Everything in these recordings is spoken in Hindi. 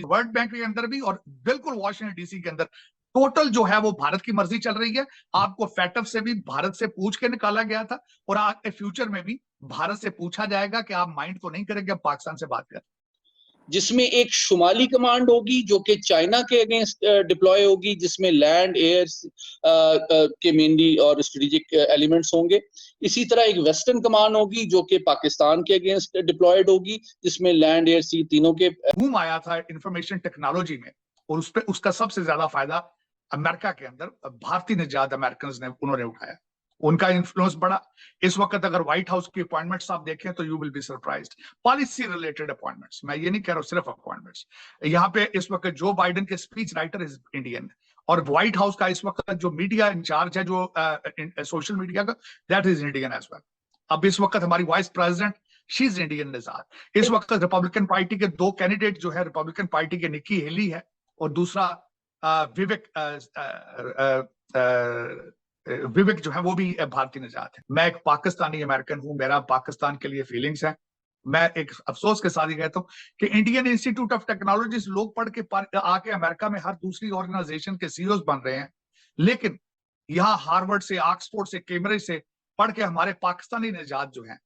वर्ल्ड बैंक के अंदर भी और बिल्कुल वॉशिंगटन डीसी के अंदर टोटल जो है वो भारत की मर्जी चल रही है। आपको फैटफ से भी भारत से पूछ के निकाला गया था और आगे फ्यूचर में भी भारत से पूछा जाएगा कि आप माइंड तो नहीं करेंगे अब पाकिस्तान से बात कर, जिसमें एक शुमाली कमांड होगी जो कि चाइना के अगेंस्ट डिप्लॉय होगी, जिसमें लैंड एयर के मेनली और स्ट्रेटेजिक एलिमेंट्स होंगे। इसी तरह एक वेस्टर्न कमांड होगी जो कि पाकिस्तान के अगेंस्ट डिप्लॉयड होगी, जिसमें लैंड एयर सी तीनों के बूम आया था इंफॉर्मेशन टेक्नोलॉजी में और उस पे उसका सबसे ज्यादा फायदा अमेरिका के अंदर भारतीय निजात अमेरिकन ने उन्होंने उठाया, उनका इन्फ्लुएंस बड़ा। इस वक्त अगर व्हाइट हाउस की अपॉइंटमेंट्स आप देखें तो you will be surprised, policy related appointments, मैं ये नहीं कह रहा हूं सिर्फ अपॉइंटमेंट्स। यहाँ पे इस वक्त जो बाइडेन के स्पीच राइटर इज इंडियन और व्हाइट हाउस का इस वक्त जो मीडिया इंचार्ज है जो सोशल मीडिया का, that is Indian as well. अब इस वक्त हमारी vice president she is Indian निजात। इस वक्त रिपब्लिकन पार्टी के दो कैंडिडेट जो है, रिपब्लिकन पार्टी के निक्की हेली है और दूसरा विवेक विवेक जो है वो भी भारतीय निजात है। मैं एक पाकिस्तानी अमेरिकन हूं, मेरा पाकिस्तान के लिए फीलिंग्स है। मैं एक अफसोस के साथ ही कहता हूं कि इंडियन इंस्टीट्यूट ऑफ टेक्नोलॉजी लोग पढ़ के आके अमेरिका में हर दूसरी ऑर्गेनाइजेशन के सीईओ बन रहे हैं, लेकिन यहाँ हार्वर्ड से, ऑक्सफोर्ड से, कैम्ब्रिज से पढ़ के हमारे पाकिस्तानी निजात जो है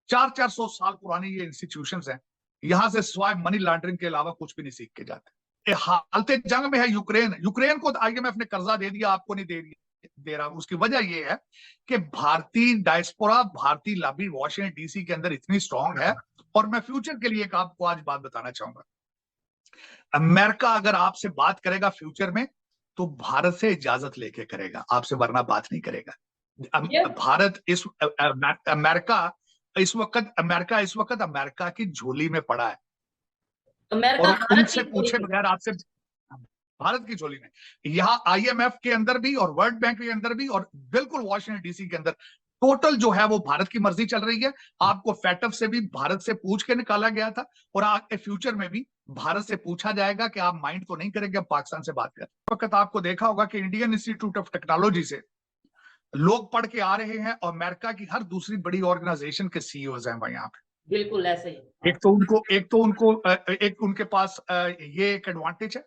400 साल पुरानी ये इंस्टीट्यूशंस हैं, यहां से स्वाय मनी लॉन्ड्रिंग के अलावा कुछ भी नहीं सीख के जाते। हालत जंग में है यूक्रेन को आईएमएफ ने कर्जा दे दिया, आपको नहीं दे रहा। उसकी वजह यह है कि भारतीय डायस्पोरा, भारतीय लॉबी वॉशिंगटन डीसी के अंदर इतनी स्ट्रांग है। और मैं फ्यूचर के लिए एक आपको आज बात बताना चाहूंगा, अमेरिका अगर आपसे बात करेगा फ्यूचर में तो भारत से इजाजत लेके करेगा आपसे, वरना बात नहीं करेगा। भारत इस अमेरिका इस वक्त अमेरिका की झोली में पड़ा है और उनसे पूछे बगैर आपसे, भारत की झोली में, यहाँ आईएमएफ के अंदर भी और वर्ल्ड बैंक के अंदर भी और बिल्कुल वॉशिंगटन डीसी के अंदर टोटल जो है वो भारत की मर्जी चल रही है। आपको फैटफ से भी भारत से पूछ के निकाला गया था और आगे फ्यूचर में भी भारत से पूछा जाएगा कि आप माइंड तो नहीं करेंगे अब पाकिस्तान से बात कर। वक्त आपको देखा होगा कि इंडियन इंस्टीट्यूट ऑफ टेक्नोलॉजी से लोग पढ़ के आ रहे हैं और अमेरिका की हर दूसरी बड़ी ऑर्गेनाइजेशन के सीईओज हैं वहां यहाँ पे। बिल्कुल ऐसे ही। एक उनके पास ये एक एडवांटेज है।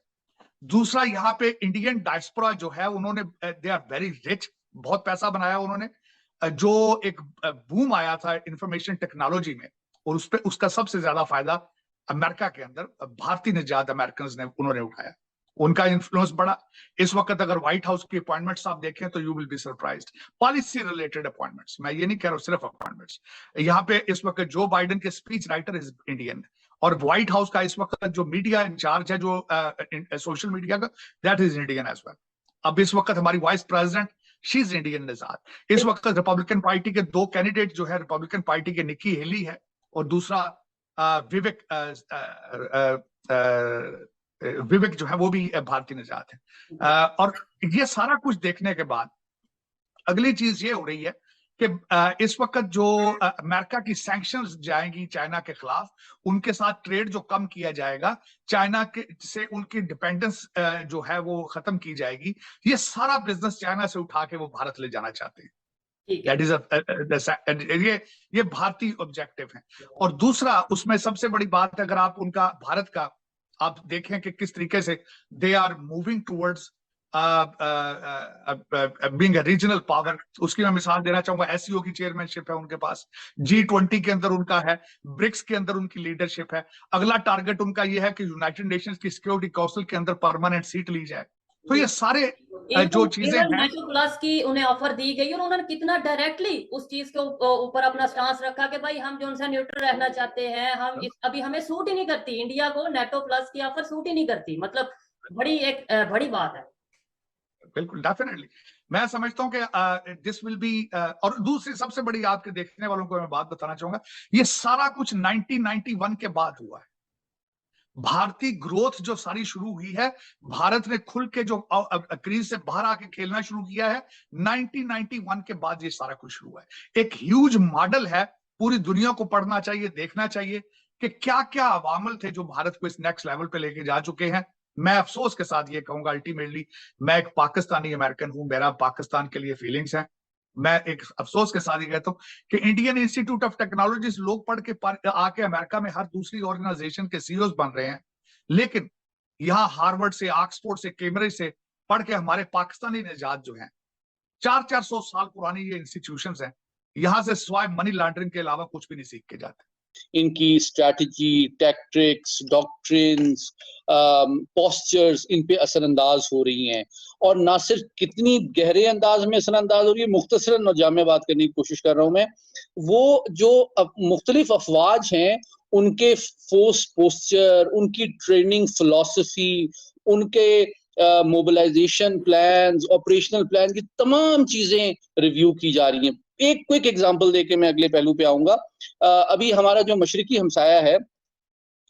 दूसरा, यहाँ पे इंडियन डायस्पोरा जो है उन्होंने, दे आर वेरी रिच, बहुत पैसा बनाया उन्होंने। जो एक बूम आया था इंफॉर्मेशन टेक्नोलॉजी में और उस पे उसका सबसे ज्यादा फायदा अमेरिका के अंदर भारतीय निजात अमेरिकन ने उन्होंने उठाया, उनका इन्फ्लुएंस बड़ा। इस वक्त अगर व्हाइट हाउस की अपॉइंटमेंट्स आप देखें तो you will be surprised, policy related appointments, मैं ये नहीं कह रहा हूं सिर्फ अपॉइंटमेंट्स। यहाँ पे इस वक्त जो बाइडेन के स्पीच राइटर इज इंडियन और व्हाइट हाउस का इस वक्त जो मीडिया इंचार्ज है जो सोशल मीडिया का, that is Indian as well. अब इस वक्त हमारी vice president she is Indian निजात। इस वक्त रिपब्लिकन पार्टी के दो कैंडिडेट जो है, रिपब्लिकन पार्टी के निक्की हेली है और दूसरा विवेक विवेक जो है वो भी भारतीय निजात है। और ये सारा कुछ देखने के बाद अगली चीज ये हो रही है कि इस वक्त जो अमेरिका की सैंक्शंस जाएंगी चाइना के खिलाफ, उनके साथ ट्रेड जो कम किया जाएगा, चाइना के से उनकी डिपेंडेंस जो है वो खत्म की जाएगी। ये सारा बिजनेस चाइना से उठा के वो भारत ले जाना चाहते हैं। दैट इज ये भारतीय ऑब्जेक्टिव है। और दूसरा, उसमें सबसे बड़ी बात, अगर आप उनका भारत का आप देखें कि किस तरीके से they are moving towards being a regional power, उसकी मैं मिसाल देना चाहूंगा। एससीओ की चेयरमैनशिप है उनके पास, G20 के अंदर उनका है, ब्रिक्स के अंदर उनकी लीडरशिप है। अगला टारगेट उनका यह है कि यूनाइटेड नेशंस की सिक्योरिटी काउंसिल के अंदर परमानेंट सीट ली जाए। तो ये सारे जो चीजें हैं, नेटो प्लस की उन्हें ऑफर दी गई और उन्होंने कितना डायरेक्टली उस चीज के ऊपर अपना स्टांस रखा कि भाई हम जो सा न्यूट्रल रहना चाहते हैं, हम अभी हमें सूट ही नहीं करती, इंडिया को नेटो प्लस की ऑफर सूट ही नहीं करती। मतलब बड़ी बात है। बिल्कुल, डेफिनेटली मैं समझता हूं कि दिस विल बी। और दूसरी सबसे बड़ी आपके देखने वालों को मैं बात बताना चाहूंगा, ये सारा कुछ 1991 के बाद हुआ है। भारतीय ग्रोथ जो सारी शुरू हुई है, भारत ने खुल के जो क्रीज से बाहर आके खेलना शुरू किया है, 1991 के बाद ये सारा कुछ शुरू हुआ है। एक ह्यूज मॉडल है, पूरी दुनिया को पढ़ना चाहिए, देखना चाहिए कि क्या क्या अवामल थे जो भारत को इस नेक्स्ट लेवल पे लेके जा चुके हैं। मैं अफसोस के साथ ये कहूंगा, अल्टीमेटली मैं एक पाकिस्तानी अमेरिकन हूं, मेरा पाकिस्तान के लिए फीलिंग्स है। मैं एक अफसोस के साथ ही कहता हूं कि इंडियन इंस्टीट्यूट ऑफ टेक्नोलॉजी लोग पढ़ के आके अमेरिका में हर दूसरी ऑर्गेनाइजेशन के सीईओ बन रहे हैं, लेकिन यहाँ हार्वर्ड से, ऑक्सफोर्ड से, कैम्ब्रिज से पढ़ के हमारे पाकिस्तानी निजात जो हैं, 400-400 साल पुरानी ये इंस्टीट्यूशंस हैं, यहाँ से स्वाय मनी लॉन्ड्रिंग के अलावा कुछ भी नहीं सीख के जाते। इनकी स्ट्रैटेजी, टैक्टिक्स, डॉक्ट्रिन्स, पोस्चर्स इन पे असरअंदाज हो रही हैं। और ना सिर्फ कितनी गहरे अंदाज में असरअंदाज हो रही है, मुख्तसरन और जामे बात करने की कोशिश कर रहा हूं मैं, वो जो मुख्तलिफ अफवाज हैं उनके फोर्स पोस्चर, उनकी ट्रेनिंग फिलॉसफी, उनके मोबिलाइजेशन प्लान्स, ऑपरेशनल प्लान की तमाम चीजें रिव्यू की जा रही हैं। एक क्विक एग्जांपल देके मैं अगले पहलू पे आऊंगा। अभी हमारा जो मशरिकी हमसाया है,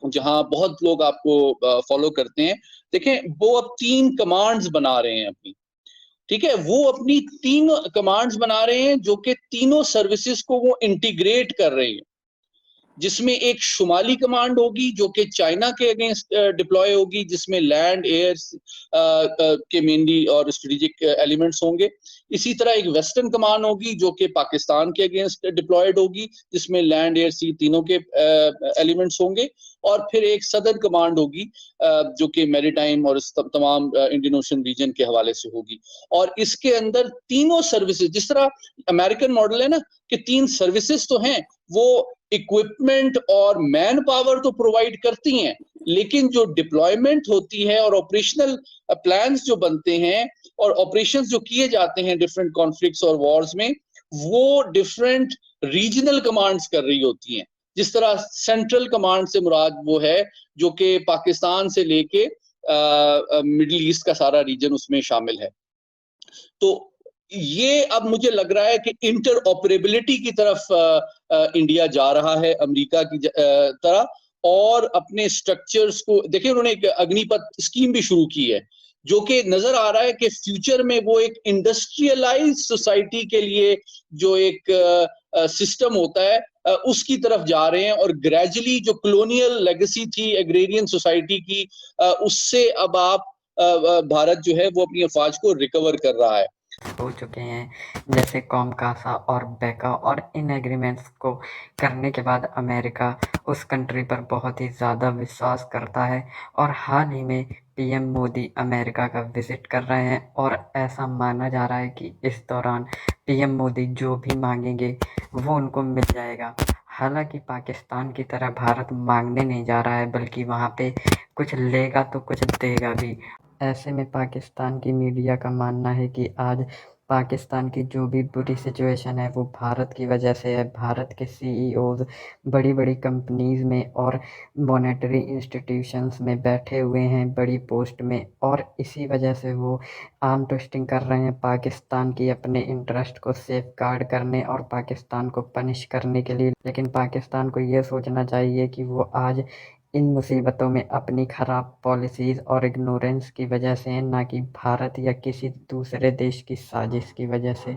जहां बहुत लोग आपको फॉलो करते हैं, देखें वो अब 3 कमांड्स बना रहे हैं अपनी, ठीक है, वो अपनी 3 कमांड्स बना रहे हैं जो कि तीनों सर्विसेज को वो इंटीग्रेट कर रहे हैं, जिसमें एक शुमाली कमांड होगी जो कि चाइना के अगेंस्ट डिप्लॉय होगी, जिसमें लैंड एयर के मेनली और स्ट्रेटेजिक एलिमेंट्स होंगे। इसी तरह एक वेस्टर्न कमांड होगी जो कि पाकिस्तान के अगेंस्ट डिप्लॉयड होगी, जिसमें लैंड एयर सी तीनों के एलिमेंट्स होंगे। और फिर एक सदर्न कमांड होगी जो कि मैरीटाइम और तमाम इंडियन ओशन रीजन के हवाले से होगी। और इसके अंदर तीनों सर्विसेज, जिस तरह अमेरिकन मॉडल है ना कि 3 सर्विसेज तो हैं, वो इक्विपमेंट और मैन पावर तो प्रोवाइड करती हैं, लेकिन जो डिप्लॉयमेंट होती है और ऑपरेशनल प्लान्स जो बनते हैं और ऑपरेशंस जो किए जाते हैं डिफरेंट कॉन्फ्लिक्ट्स और वॉर्स में, वो डिफरेंट रीजनल कमांड्स कर रही होती हैं। जिस तरह सेंट्रल कमांड से मुराद वो है जो कि पाकिस्तान से लेके मिडिल ईस्ट का सारा रीजन उसमें शामिल है। तो ये अब मुझे लग रहा है कि इंटर ऑपरेबिलिटी की तरफ इंडिया जा रहा है अमेरिका की तरह, और अपने स्ट्रक्चर्स को देखिए, उन्होंने एक अग्निपथ स्कीम भी शुरू की है, जो कि नजर आ रहा है कि फ्यूचर में वो एक इंडस्ट्रियलाइज सोसाइटी के लिए जो एक सिस्टम होता है उसकी तरफ जा रहे हैं। और ग्रेजुअली जो कॉलोनियल लेगेसी थी एग्रेरियन सोसाइटी की, उससे अब आप भारत जो है वो अपनी अफवाज को रिकवर कर रहा है। हो चुके हैं, जैसे कॉमकासा और बेका, और इन एग्रीमेंट्स को करने के बाद अमेरिका उस कंट्री पर बहुत ही ज़्यादा विश्वास करता है। और हाल ही में पीएम मोदी अमेरिका का विज़िट कर रहे हैं, और ऐसा माना जा रहा है कि इस दौरान पीएम मोदी जो भी मांगेंगे वो उनको मिल जाएगा। हालांकि पाकिस्तान की तरह भारत मांगने नहीं जा रहा है, बल्कि वहाँ पे कुछ लेगा तो कुछ देगा भी। ऐसे में पाकिस्तान की मीडिया का मानना है कि आज पाकिस्तान की जो भी बुरी सिचुएशन है वो भारत की वजह से है। भारत के सीईओज़ बड़ी-बड़ी कंपनीज़ में और मॉनेटरी इंस्टीट्यूशंस में बैठे हुए हैं बड़ी पोस्ट में, और इसी वजह से वो आर्म ट्विस्टिंग कर रहे हैं पाकिस्तान की अपने इंटरेस्ट को सेफगार्ड करने और पाकिस्तान को पनिश करने के लिए। लेकिन पाकिस्तान को ये सोचना चाहिए कि वो आज इन मुसीबतों में अपनी ख़राब पॉलिसीज़ और इग्नोरेंस की वजह से हैं, ना कि भारत या किसी दूसरे देश की साजिश की वजह से।